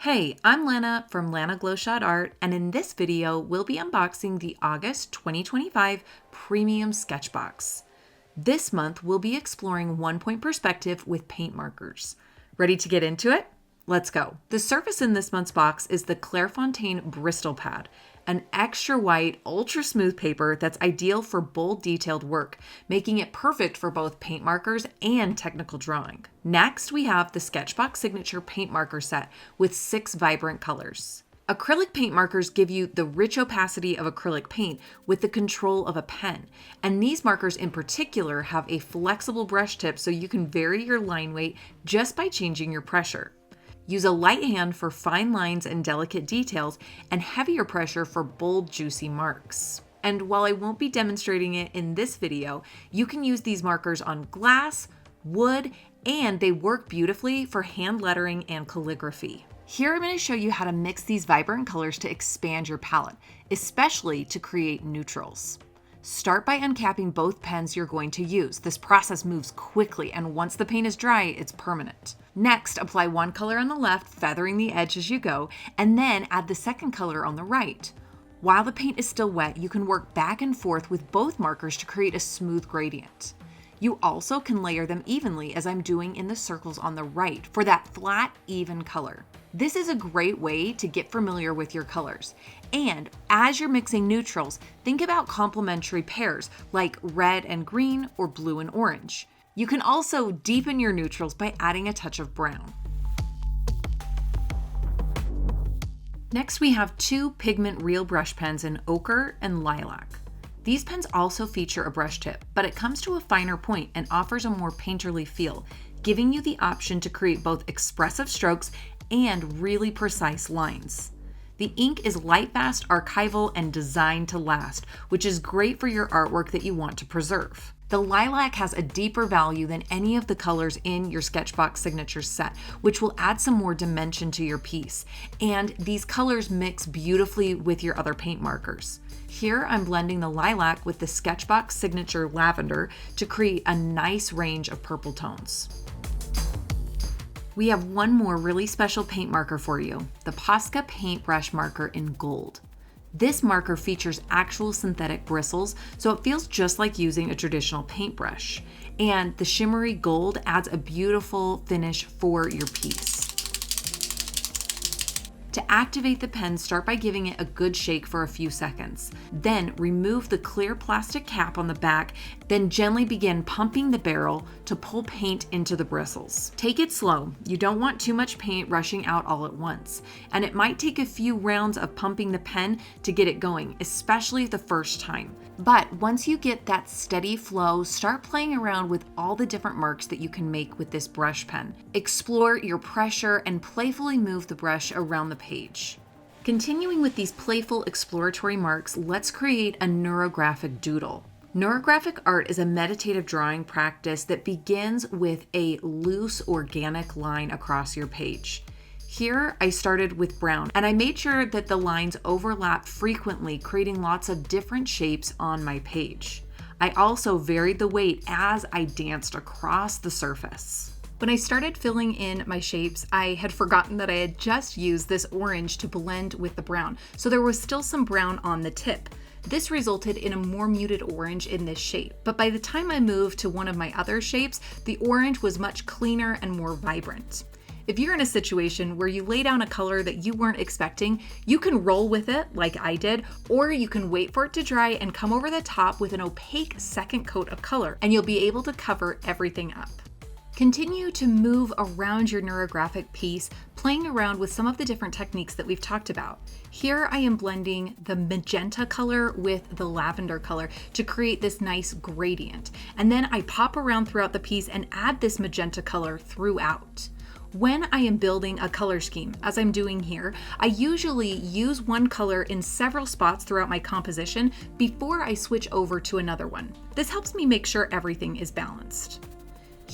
Hey, I'm Lana from Lana Glowshot Art, and in this video, we'll be unboxing the August 2025 Premium Sketchbox. This month, we'll be exploring one-point perspective with paint markers. Ready to get into it? Let's go. The surface in this month's box is the Clairefontaine Bristol Pad, an extra white, ultra smooth paper that's ideal for bold, detailed work, making it perfect for both paint markers and technical drawing. Next, we have the SketchBox Signature Paint Marker Set with 6 vibrant colors. Acrylic paint markers give you the rich opacity of acrylic paint with the control of a pen. And these markers in particular have a flexible brush tip so you can vary your line weight just by changing your pressure. Use a light hand for fine lines and delicate details, and heavier pressure for bold, juicy marks. And while I won't be demonstrating it in this video, you can use these markers on glass, wood, and they work beautifully for hand lettering and calligraphy. Here I'm going to show you how to mix these vibrant colors to expand your palette, especially to create neutrals. Start by uncapping both pens you're going to use. This process moves quickly, and once the paint is dry, it's permanent. Next, apply one color on the left, feathering the edge as you go, and then add the second color on the right. While the paint is still wet, you can work back and forth with both markers to create a smooth gradient. You also can layer them evenly, as I'm doing in the circles on the right, for that flat, even color. This is a great way to get familiar with your colors. And as you're mixing neutrals, think about complementary pairs like red and green or blue and orange. You can also deepen your neutrals by adding a touch of brown. Next, we have 2 pigment real brush pens in ochre and lilac. These pens also feature a brush tip, but it comes to a finer point and offers a more painterly feel, giving you the option to create both expressive strokes and really precise lines. The ink is light-fast, archival, and designed to last, which is great for your artwork that you want to preserve. The lilac has a deeper value than any of the colors in your SketchBox Signature set, which will add some more dimension to your piece. And these colors mix beautifully with your other paint markers. Here I'm blending the lilac with the SketchBox Signature Lavender to create a nice range of purple tones. We have one more really special paint marker for you, the Posca Paintbrush Marker in Gold. This marker features actual synthetic bristles, so it feels just like using a traditional paintbrush. And the shimmery gold adds a beautiful finish for your piece. To activate the pen, start by giving it a good shake for a few seconds. Then remove the clear plastic cap on the back, then gently begin pumping the barrel to pull paint into the bristles. Take it slow. You don't want too much paint rushing out all at once, and it might take a few rounds of pumping the pen to get it going, especially the first time. But once you get that steady flow, start playing around with all the different marks that you can make with this brush pen. Explore your pressure and playfully move the brush around the page. Continuing with these playful exploratory marks, let's create a neurographic doodle. Neurographic art is a meditative drawing practice that begins with a loose, organic line across your page. Here, I started with brown, and I made sure that the lines overlap frequently, creating lots of different shapes on my page. I also varied the weight as I danced across the surface. When I started filling in my shapes, I had forgotten that I had just used this orange to blend with the brown, so there was still some brown on the tip. This resulted in a more muted orange in this shape, but by the time I moved to one of my other shapes, the orange was much cleaner and more vibrant. If you're in a situation where you lay down a color that you weren't expecting, you can roll with it like I did, or you can wait for it to dry and come over the top with an opaque second coat of color, and you'll be able to cover everything up. Continue to move around your neurographic piece, playing around with some of the different techniques that we've talked about. Here I am blending the magenta color with the lavender color to create this nice gradient. And then I pop around throughout the piece and add this magenta color throughout. When I am building a color scheme, as I'm doing here, I usually use one color in several spots throughout my composition before I switch over to another one. This helps me make sure everything is balanced.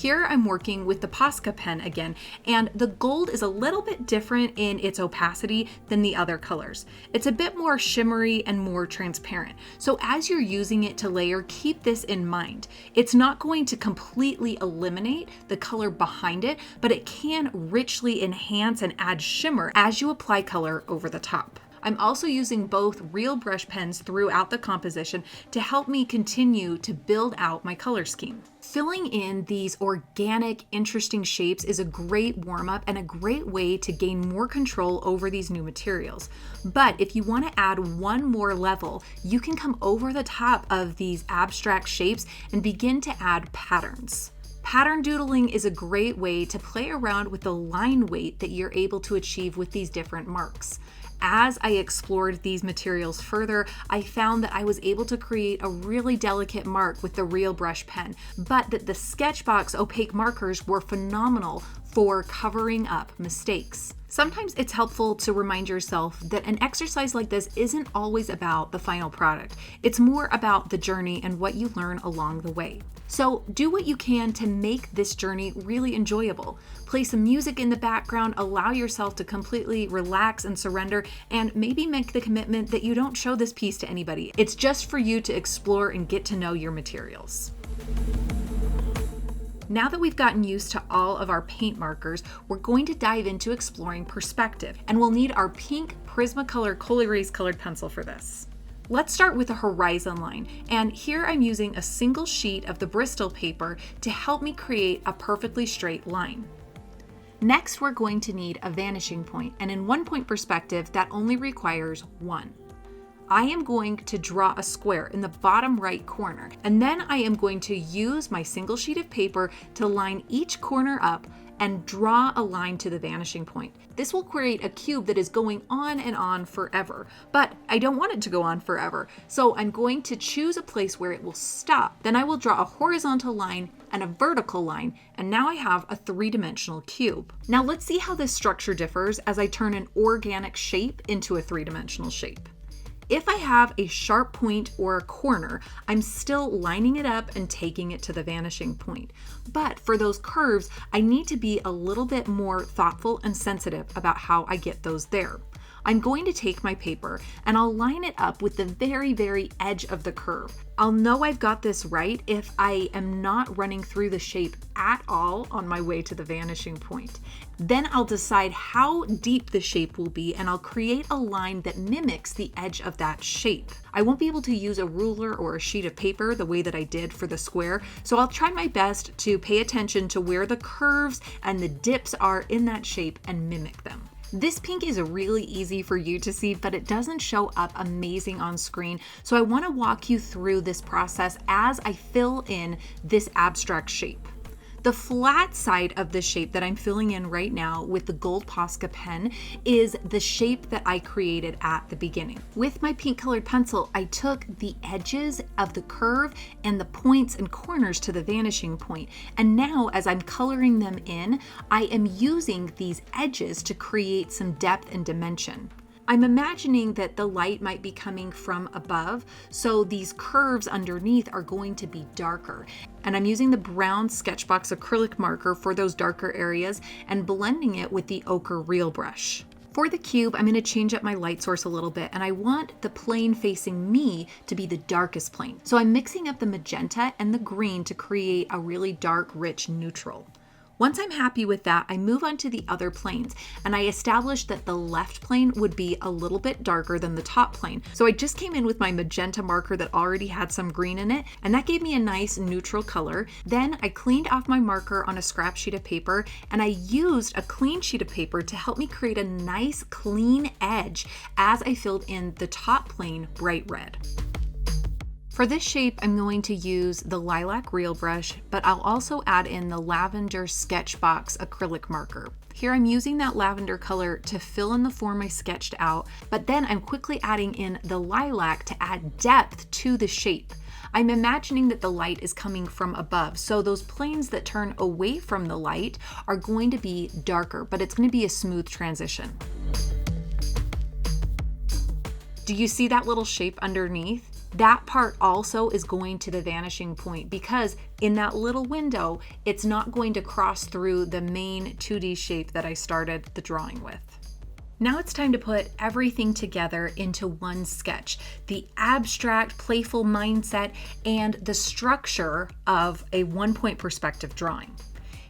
Here I'm working with the Posca pen again, and the gold is a little bit different in its opacity than the other colors. It's a bit more shimmery and more transparent. So as you're using it to layer, keep this in mind. It's not going to completely eliminate the color behind it, but it can richly enhance and add shimmer as you apply color over the top. I'm also using both real brush pens throughout the composition to help me continue to build out my color scheme. Filling in these organic, interesting shapes is a great warm-up and a great way to gain more control over these new materials. But if you want to add one more level, you can come over the top of these abstract shapes and begin to add patterns. Pattern doodling is a great way to play around with the line weight that you're able to achieve with these different marks. As I explored these materials further, I found that I was able to create a really delicate mark with the real brush pen, but that the SketchBox opaque markers were phenomenal for covering up mistakes. Sometimes it's helpful to remind yourself that an exercise like this isn't always about the final product. It's more about the journey and what you learn along the way. So do what you can to make this journey really enjoyable. Play some music in the background, allow yourself to completely relax and surrender, and maybe make the commitment that you don't show this piece to anybody. It's just for you to explore and get to know your materials. Now that we've gotten used to all of our paint markers, we're going to dive into exploring perspective, and we'll need our pink Prismacolor Col-Erase colored pencil for this. Let's start with a horizon line, and here I'm using a single sheet of the Bristol paper to help me create a perfectly straight line. Next, we're going to need a vanishing point, and in 1-point perspective, that only requires 1. I am going to draw a square in the bottom right corner, and then I am going to use my single sheet of paper to line each corner up and draw a line to the vanishing point. This will create a cube that is going on and on forever, but I don't want it to go on forever, so I'm going to choose a place where it will stop. Then I will draw a horizontal line and a vertical line, and now I have a 3-dimensional cube. Now let's see how this structure differs as I turn an organic shape into a 3-dimensional shape. If I have a sharp point or a corner, I'm still lining it up and taking it to the vanishing point. But for those curves, I need to be a little bit more thoughtful and sensitive about how I get those there. I'm going to take my paper and I'll line it up with the very, very edge of the curve. I'll know I've got this right if I am not running through the shape at all on my way to the vanishing point. Then I'll decide how deep the shape will be, and I'll create a line that mimics the edge of that shape. I won't be able to use a ruler or a sheet of paper the way that I did for the square, so I'll try my best to pay attention to where the curves and the dips are in that shape and mimic them. This pink is really easy for you to see, but it doesn't show up amazing on screen. So I want to walk you through this process as I fill in this abstract shape. The flat side of the shape that I'm filling in right now with the gold Posca pen is the shape that I created at the beginning. With my pink colored pencil, I took the edges of the curve and the points and corners to the vanishing point. And now as I'm coloring them in, I am using these edges to create some depth and dimension. I'm imagining that the light might be coming from above, so these curves underneath are going to be darker. And I'm using the brown SketchBox acrylic marker for those darker areas and blending it with the ochre real brush. For the cube, I'm going to change up my light source a little bit, and I want the plane facing me to be the darkest plane. So I'm mixing up the magenta and the green to create a really dark, rich neutral. Once I'm happy with that, I move on to the other planes, and I established that the left plane would be a little bit darker than the top plane. So I just came in with my magenta marker that already had some green in it, and that gave me a nice neutral color. Then I cleaned off my marker on a scrap sheet of paper, and I used a clean sheet of paper to help me create a nice clean edge as I filled in the top plane bright red. For this shape, I'm going to use the lilac real brush, but I'll also add in the lavender SketchBox acrylic marker. Here I'm using that lavender color to fill in the form I sketched out, but then I'm quickly adding in the lilac to add depth to the shape. I'm imagining that the light is coming from above, so those planes that turn away from the light are going to be darker, but it's going to be a smooth transition. Do you see that little shape underneath? That part also is going to the vanishing point because in that little window, it's not going to cross through the main 2D shape that I started the drawing with. Now it's time to put everything together into one sketch, the abstract, playful mindset, and the structure of a one-point perspective drawing.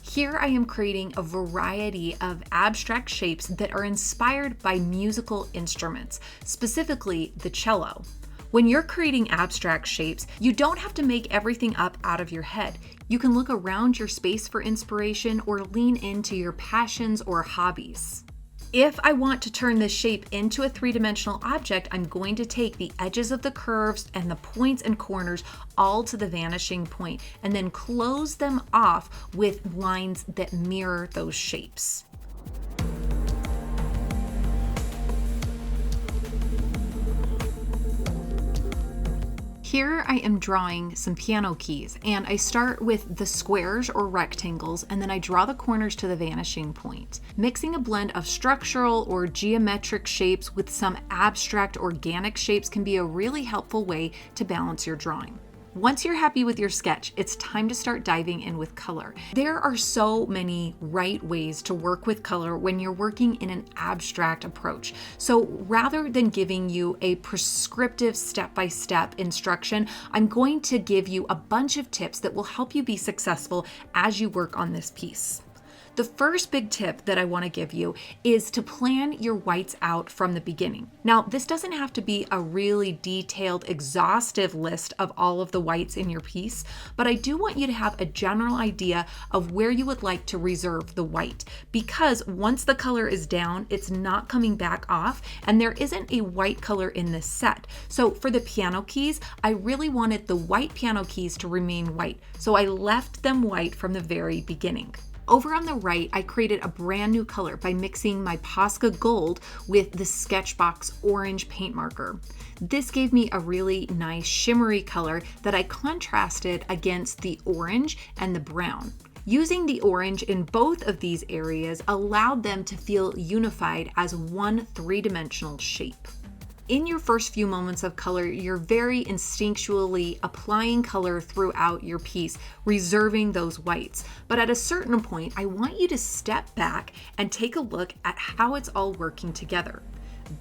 Here I am creating a variety of abstract shapes that are inspired by musical instruments, specifically the cello. When you're creating abstract shapes, you don't have to make everything up out of your head. You can look around your space for inspiration or lean into your passions or hobbies. If I want to turn this shape into a three-dimensional object, I'm going to take the edges of the curves and the points and corners all to the vanishing point and then close them off with lines that mirror those shapes. Here I am drawing some piano keys, and I start with the squares or rectangles, and then I draw the corners to the vanishing point. Mixing a blend of structural or geometric shapes with some abstract organic shapes can be a really helpful way to balance your drawing. Once you're happy with your sketch, it's time to start diving in with color. There are so many right ways to work with color when you're working in an abstract approach. So rather than giving you a prescriptive step-by-step instruction, I'm going to give you a bunch of tips that will help you be successful as you work on this piece. The first big tip that I want to give you is to plan your whites out from the beginning. Now, this doesn't have to be a really detailed, exhaustive list of all of the whites in your piece, but I do want you to have a general idea of where you would like to reserve the white, because once the color is down, it's not coming back off, and there isn't a white color in this set. So for the piano keys, I really wanted the white piano keys to remain white, so I left them white from the very beginning. Over on the right, I created a brand new color by mixing my Posca Gold with the SketchBox Orange paint marker. This gave me a really nice shimmery color that I contrasted against the orange and the brown. Using the orange in both of these areas allowed them to feel unified as one three-dimensional shape. In your first few moments of color, you're very instinctually applying color throughout your piece, reserving those whites. But at a certain point, I want you to step back and take a look at how it's all working together.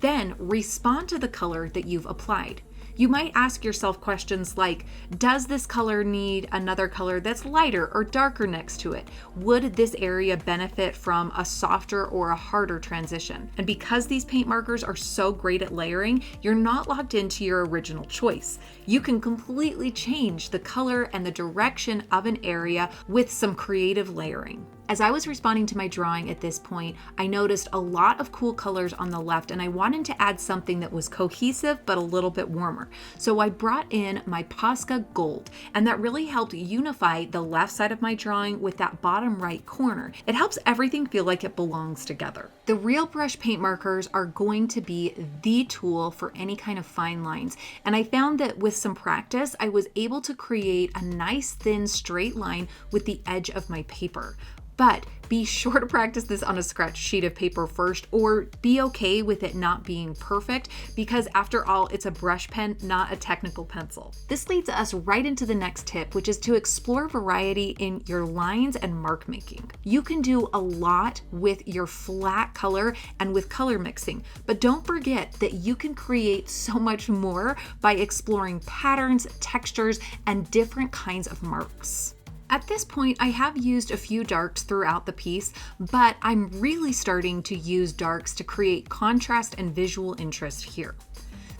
Then respond to the color that you've applied. You might ask yourself questions like, does this color need another color that's lighter or darker next to it? Would this area benefit from a softer or a harder transition? And because these paint markers are so great at layering, you're not locked into your original choice. You can completely change the color and the direction of an area with some creative layering. As I was responding to my drawing at this point, I noticed a lot of cool colors on the left, and I wanted to add something that was cohesive but a little bit warmer. So I brought in my Posca Gold, and that really helped unify the left side of my drawing with that bottom right corner. It helps everything feel like it belongs together. The real brush paint markers are going to be the tool for any kind of fine lines, and I found that with some practice, I was able to create a nice thin straight line with the edge of my paper. But be sure to practice this on a scratch sheet of paper first, or be okay with it not being perfect, because after all, it's a brush pen, not a technical pencil. This leads us right into the next tip, which is to explore variety in your lines and mark making. You can do a lot with your flat color and with color mixing, but don't forget that you can create so much more by exploring patterns, textures, and different kinds of marks. At this point, I have used a few darks throughout the piece, but I'm really starting to use darks to create contrast and visual interest here.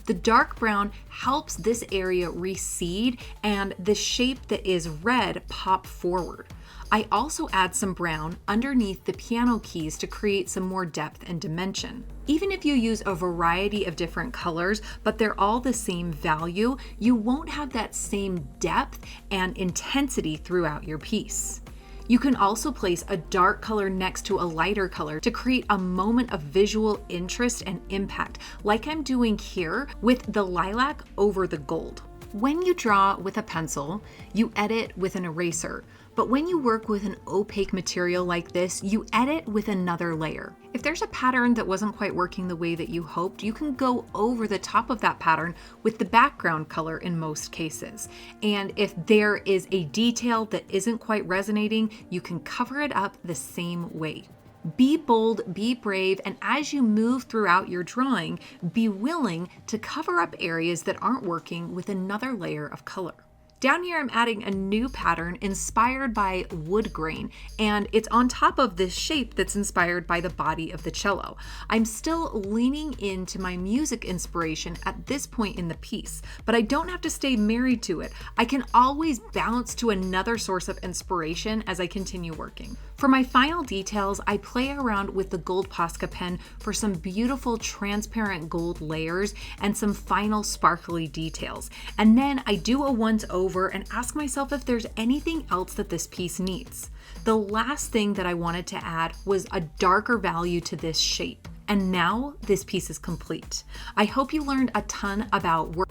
The dark brown helps this area recede and the shape that is red pop forward. I also add some brown underneath the piano keys to create some more depth and dimension. Even if you use a variety of different colors, but they're all the same value, you won't have that same depth and intensity throughout your piece. You can also place a dark color next to a lighter color to create a moment of visual interest and impact, like I'm doing here with the lilac over the gold. When you draw with a pencil, you edit with an eraser. But when you work with an opaque material like this, you edit with another layer. If there's a pattern that wasn't quite working the way that you hoped, you can go over the top of that pattern with the background color in most cases. And if there is a detail that isn't quite resonating, you can cover it up the same way. Be bold, be brave, and as you move throughout your drawing, be willing to cover up areas that aren't working with another layer of color. Down here, I'm adding a new pattern inspired by wood grain, and it's on top of this shape that's inspired by the body of the cello. I'm still leaning into my music inspiration at this point in the piece, but I don't have to stay married to it. I can always bounce to another source of inspiration as I continue working. For my final details, I play around with the gold Posca pen for some beautiful transparent gold layers and some final sparkly details. And then I do a once over and ask myself if there's anything else that this piece needs. The last thing that I wanted to add was a darker value to this shape. And now this piece is complete. I hope you learned a ton about work,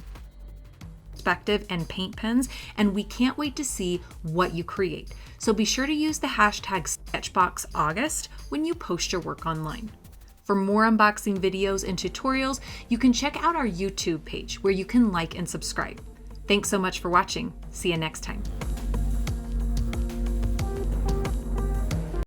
perspective, and paint pens, and we can't wait to see what you create. So be sure to use the hashtag SketchBoxAugust when you post your work online. For more unboxing videos and tutorials, you can check out our YouTube page where you can like and subscribe. Thanks so much for watching. See you next time.